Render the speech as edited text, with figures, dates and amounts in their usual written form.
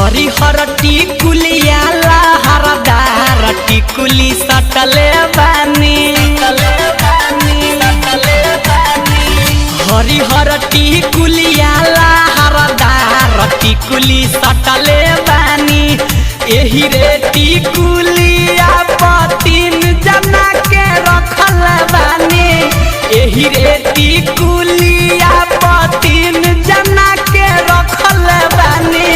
हरिहर टिकुलिया लहरदार टिकुली सटले बानी हरिहर टिकुलिया लहरदार टिकुली सटले बानी एही रे टिकुलिया तीन जना के रखल बानी एही रे टिकुलिया तीन जना के रखल बानी